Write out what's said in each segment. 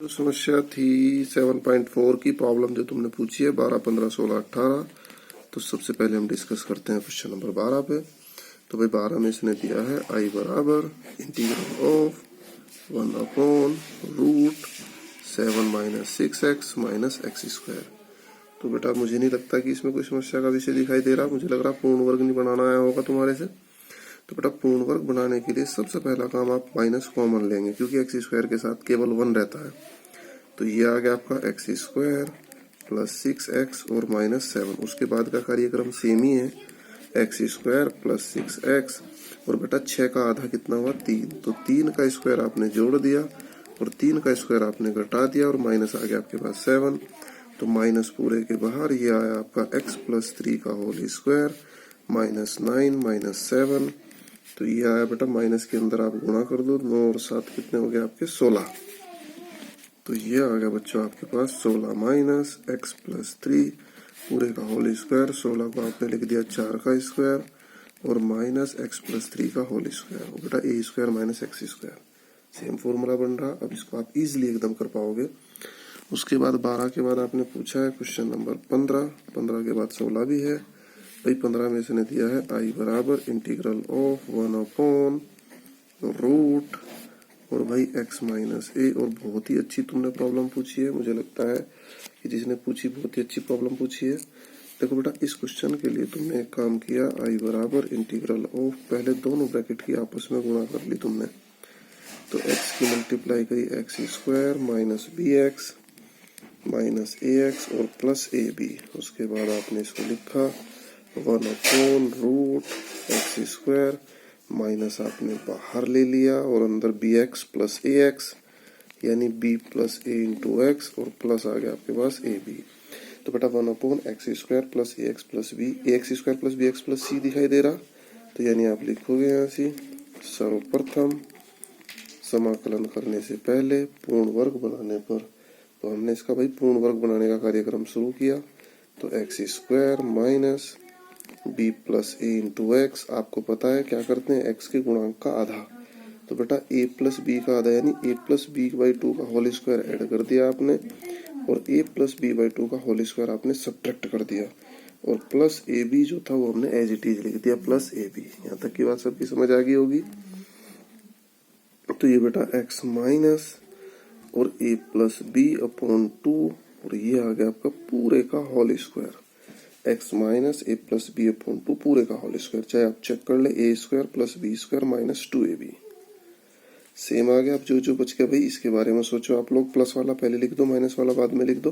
जो समस्या थी 7.4 की प्रॉब्लम जो तुमने पूछी है 12, 15, 16, 18। तो सबसे पहले हम डिस्कस करते हैं क्वेश्चन नंबर 12 पे। तो भाई 12 में इसने दिया है आई बराबर इंटीग्रल ऑफ 1/√7 - 6x - x²। तो बेटा मुझे नहीं लगता कि इसमें कोई समस्या का विषय दिखाई दे रहा। मुझे लग रहा पूर्ण वर्ग नहीं बनाना आया होगा तुम्हारे से। तो बेटा पूर्ण वर्ग बनाने के लिए सबसे पहला काम आप माइनस कॉमन लेंगे, क्योंकि x² के साथ केवल 1 रहता है। तो ये आ गया आपका x² + 6x और -7। उसके बाद का कार्यक्रम सेम ही है, x² + 6x और बेटा 6 का आधा कितना हुआ 3। तो 3 का स्क्वायर आपने जोड़ दिया और 3 का स्क्वायर आपने घटा दिया और माइनस आ गया आपके पास 7। तो माइनस पूरे के बाहर ये आया आपका x + 3 का होल स्क्वायर -9 - 7। तो ये आया बेटा माइनस के अंदर आप गुणा कर दो, 9 और 7 कितने हो गए आपके 16। तो ये आ गया बच्चों आपके पास 16 माइनस x + 3 पूरे का होल स्क्वायर। 16 को आपने लिख दिया 4 का स्क्वायर और माइनस x + 3 का होल स्क्वायर। बेटा a² - x²। सेम फॉर्मूला बन रहा। अब इसको आप इजीली एकदम कर पाओगे। उसके बाद 12 के बाद आपने पूछा है क्वेश्चन नंबर 15। 15 के बाद 16 भी है। भाई 15 में इसने दिया है आई बराबर इंटीग्रल ऑफ 1/√। और भाई x - a। और बहुत ही अच्छी तुमने प्रॉब्लम पूछी है। मुझे लगता है कि जिसने पूछी बहुत ही अच्छी प्रॉब्लम पूछी है। देखो बेटा इस क्वेश्चन के लिए तुमने एक काम किया, आई बराबर इंटीग्रल ऑफ, पहले दोनों ब्रैकेट की आपस में गुणा कर ली तुमने। तो x की मल्टीप्लाई करी x² - bx -ax और प्लस ab। उसके बाद आपने इसको लिखा 1/√x² माइनस आपने बाहर ले लिया और अंदर bx + ax यानी b + a × x और प्लस आ गया आपके पास ab। तो बेटा 1/x² + ax + b, ax² + bx + c दिखाई दे रहा। तो यानी आप लिखोगे यहाँ से सर्वप्रथम समाकलन करने से पहले पूर्ण वर्ग बनाने पर। तो हमने इसका भाई पूर्ण वर्ग बनाने का कार्यक्रम शुरू किया। तो x² - b + a × x, आपको पता है क्या करते हैं x के गुणांक का आधा। तो बेटा a + b का आधा यानी a + b/2 का होल स्क्वायर ऐड कर दिया आपने और a + b/2 का होल स्क्वायर आपने सब्ट्रैक्ट कर दिया और प्लस ab जो था वो हमने एज इट इज लिख दिया प्लस ab। यहाँ तक की बात सबकी समझ आ गई होगी। तो ये बेटा x माइनस और a + b/2 और ये आ गया आपका पूरे का whole square. x minus a + b/2 पूरे का होल स्क्वायर, चाहे आप चेक कर ले a² + b² - 2ab। सेम आ गया। अब जो जो बच गया भाई इसके बारे में सोचो आप लोग। प्लस वाला पहले लिख दो, माइनस वाला बाद में लिख दो।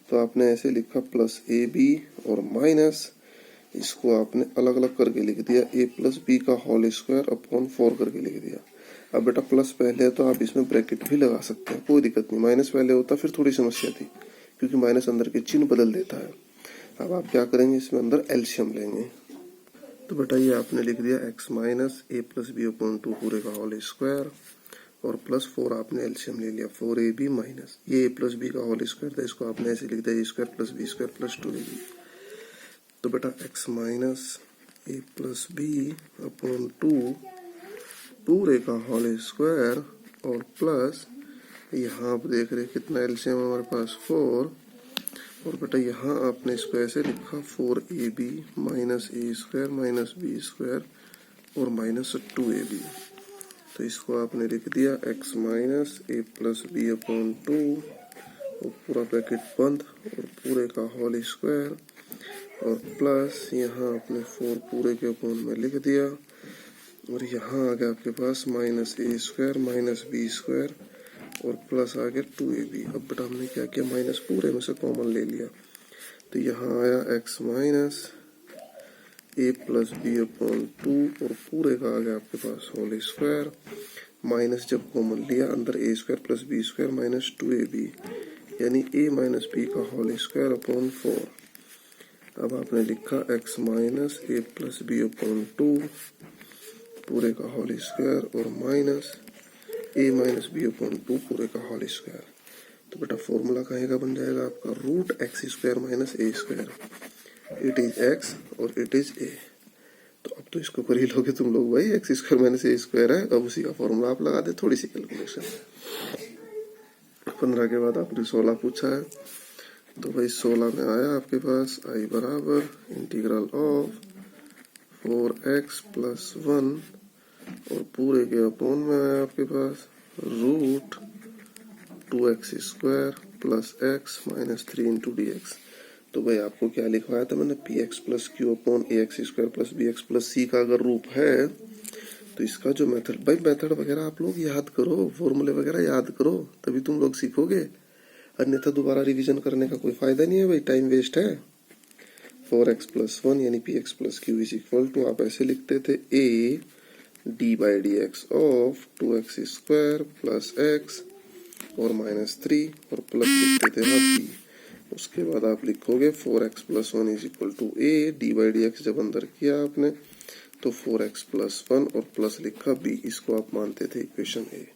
तो आपने ऐसे लिखा प्लस ab और माइनस, इसको आपने अलग अलग करके लिख दिया a + b का होल स्क्वायर अपॉन 4 करके लिख दिया। अब बेटा प्लस पहले है तो आप इसमें ब्रैकेट भी लगा सकते हैं, कोई दिक्कत नहीं। माइनस पहले होता फिर थोड़ी समस्या थी, क्योंकि माइनस अंदर के चिन्ह बदल देता है। अब आप क्या करेंगे, इसमें अंदर एलसीएम लेंगे। तो बेटा ये आपने लिख दिया x माइनस a + b/2 पूरे का होल स्क्वायर और प्लस 4 आपने एलसीएम ले लिया 4ab माइनस ये a + b का होल स्क्वायर था, इसको आपने ऐसे लिख दिया a² + b² + 2ab। तो बेटा x माइनस a + b/2 पूरे का होल स्क्वायर और प्लस यहाँ आप देख रहे कितना एलसीएम हमारे पास 4। और बेटा यहाँ आपने इसको ऐसे लिखा 4ab - a² - b² और -2ab। तो इसको आपने लिख दिया x माइनस a + b/2 और पूरा ब्रैकेट बंद और पूरे का होल स्क्वायर और प्लस यहाँ आपने 4 पूरे के अपॉन में लिख दिया और यहाँ आ गया आपके पास -a² - b² और प्लस आ गया 2ab। अब बेटा हमने क्या किया, माइनस पूरे में से कॉमन ले लिया। तो यहाँ आया x माइनस a + b/2 और पूरे का आ गया आपके पास होल स्क्वायर। माइनस जब कॉमन लिया अंदर a² + b² - 2ab यानी a - b का होल स्क्वायर अपॉन 4। अब आपने लिखा x माइनस a + b/2 पूरे का होल स्क्वायर और माइनस a - b/2 पूरे का होल स्क्वायर। तो बेटा फॉर्मूला कहीं का बन जाएगा आपका √x² - a²। It is x और इट इज a। तो अब तो इसको कर ही लोगे तुम लोग भाई, x² - a² है। अब उसी का फॉर्मूला आप लगा दे, थोड़ी सी कैलकुलेशन। 15 के बाद आपने 16 पूछा है, तो भाई 16 में आया आपके पास आई बराबर इंटीग्रल ऑफ 4x प्लस 1 और पूरे के अपॉन में आया आपके पास root 2x square plus x minus 3 into D X. तो भाई आपको क्या लिखवाया था मैंने, P x plus Q upon A X square plus B X plus C का अगर रूप है तो इसका जो मेथड, भाई मेथड वगैरह आप लोग याद करो, फॉर्मूले वगैरह याद करो, तभी तुम लोग सीखोगे, अन्यथा दोबारा रिवीजन करने का कोई फायदा नहीं है भाई, टाइम वेस्ट है। 4x प्लस 1 यानी p x plus q is equal to, आप ऐसे लिखते थे a d by d x of 2x square plus x और माइनस 3 और प्लस लिखते थे आप बी। उसके बाद आप लिखोगे 4x plus 1 is equal to a d by d x, जब अंदर किया आपने तो 4x प्लस 1 और प्लस लिखा बी, इसको आप मानते थे इक्वेशन ए।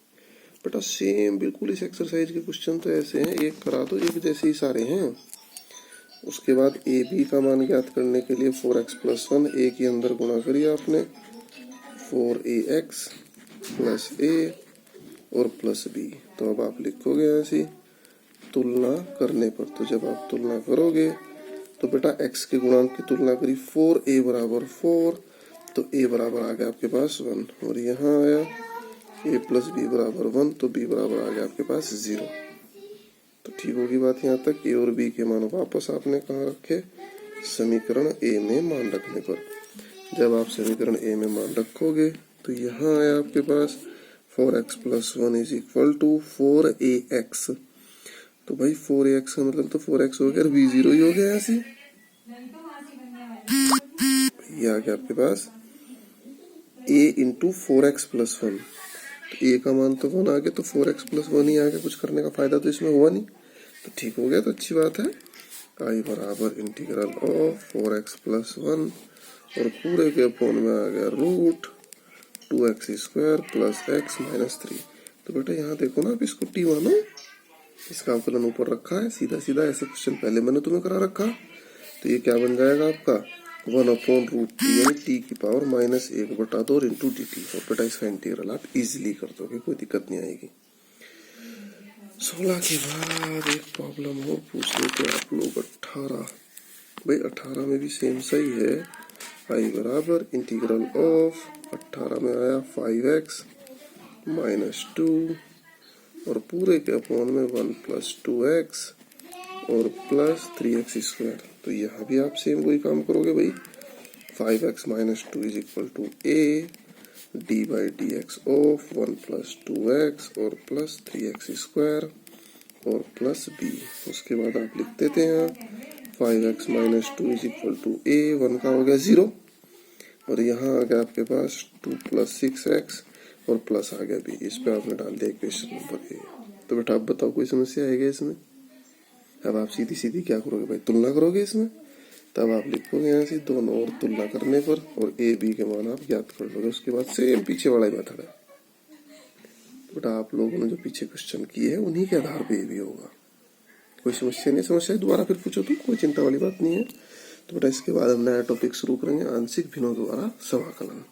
बेटा सेम बिल्कुल इस एक्सरसाइज के क्वेश्चन तो ऐसे हैं, एक करा दो एक जैसे ही सारे हैं। उसके बाद ए बी का मान ज्ञात करने के लिए 4x प्लस 1 ए के अंदर गुणा करिए आपने 4ax प्लस ए और प्लस बी। तो अब आप लिखोगे ऐसी तुलना करने पर, तो जब आप तुलना करोगे तो बेटा x के गुणांक की तुलना करी 4a बराबर 4, तो a बराबर आ गया आपके पास 1 और यहाँ आया a प्लस बी बराबर 1, तो b बराबर आ गया आपके पास 0। तो ठीक होगी बात यहाँ तक। a और b के मान वापस आपने कहाँ रखे, समीकरण a में मान रखने पर। जब आप समीकरण a में मान रखोगे तो यहाँ आया आपके पास 4x plus 1 is equal to 4ax। तो भाई 4ax का मतलब तो 4x हो गया और b0 ही हो गया ऐसे। ये आ गया आपके पास a इंटू 4x प्लस 1, तो a का मान तो 1 आ गया, तो 4x प्लस 1 ही आ गया, कुछ करने का फायदा तो इसमें हुआ नहीं, तो ठीक हो गया, तो अच्छी बात है। आई बराबर इंटीग्रल ऑफ 4x प्लस 1 और पूरे के अपॉन में आ गया root 2x square plus x minus 3। तो बेटा यहाँ देखो ना, आप इसको टी मानो, इसका अवकलन ऊपर रखा है, सीधा सीधा ऐसे क्वेश्चन पहले मैंने तुम्हें करा रखा। तो ये क्या बन जाएगा आपका 1 अपॉन रूट टी यानी टी की power minus 1/2 into D T. और बेटा इसका इंटीग्रल आप इजिली कर दोगे, कोई दिक्कत नहीं आएगी। 16 के बाद एक प्रॉब्लम और पूछ लेते आप लोग 18। भाई 18 में भी सेम सही है। आई बराबर इंटीग्रल ऑफ 18 में आया 5x माइनस 2 और पूरे के अपॉन में 1 प्लस 2x और प्लस 3x स्क्वायर। तो यहाँ भी आप सेम वही काम करोगे भाई, 5x minus 2 is equal to a d by d x of 1 plus 2x और प्लस 3x स्क्वायर और प्लस b। उसके बाद आप लिख देते हैं 5x minus 2 is equal to a, 1 का हो गया 0 और यहाँ आ गया आपके पास 2 प्लस 6x और प्लस आ गया b। इस पे आपने डाल दिया इक्वेशन नंबर ए। तो बेटा आप बताओ कोई समस्या आएगी इसमें? अब आप सीधी सीधी क्या करोगे भाई, तुलना करोगे इसमें। तब आप लिखोगे यहाँ से दोनों और तुलना करने पर और ए बी के मान आप ज्ञात कर लोगे। उसके बाद सेम पीछे वाला ही मेथड है। तो बेटा आप लोगों ने जो पीछे क्वेश्चन किए हैं उन्हीं के आधार पे ए भी होगा, कोई समस्या नहीं। समस्या दोबारा फिर पूछो तो कोई चिंता वाली बात नहीं है। तो बेटा इसके बाद हम नया टॉपिक शुरू करेंगे, आंशिक भिन्नों द्वारा समाकलन।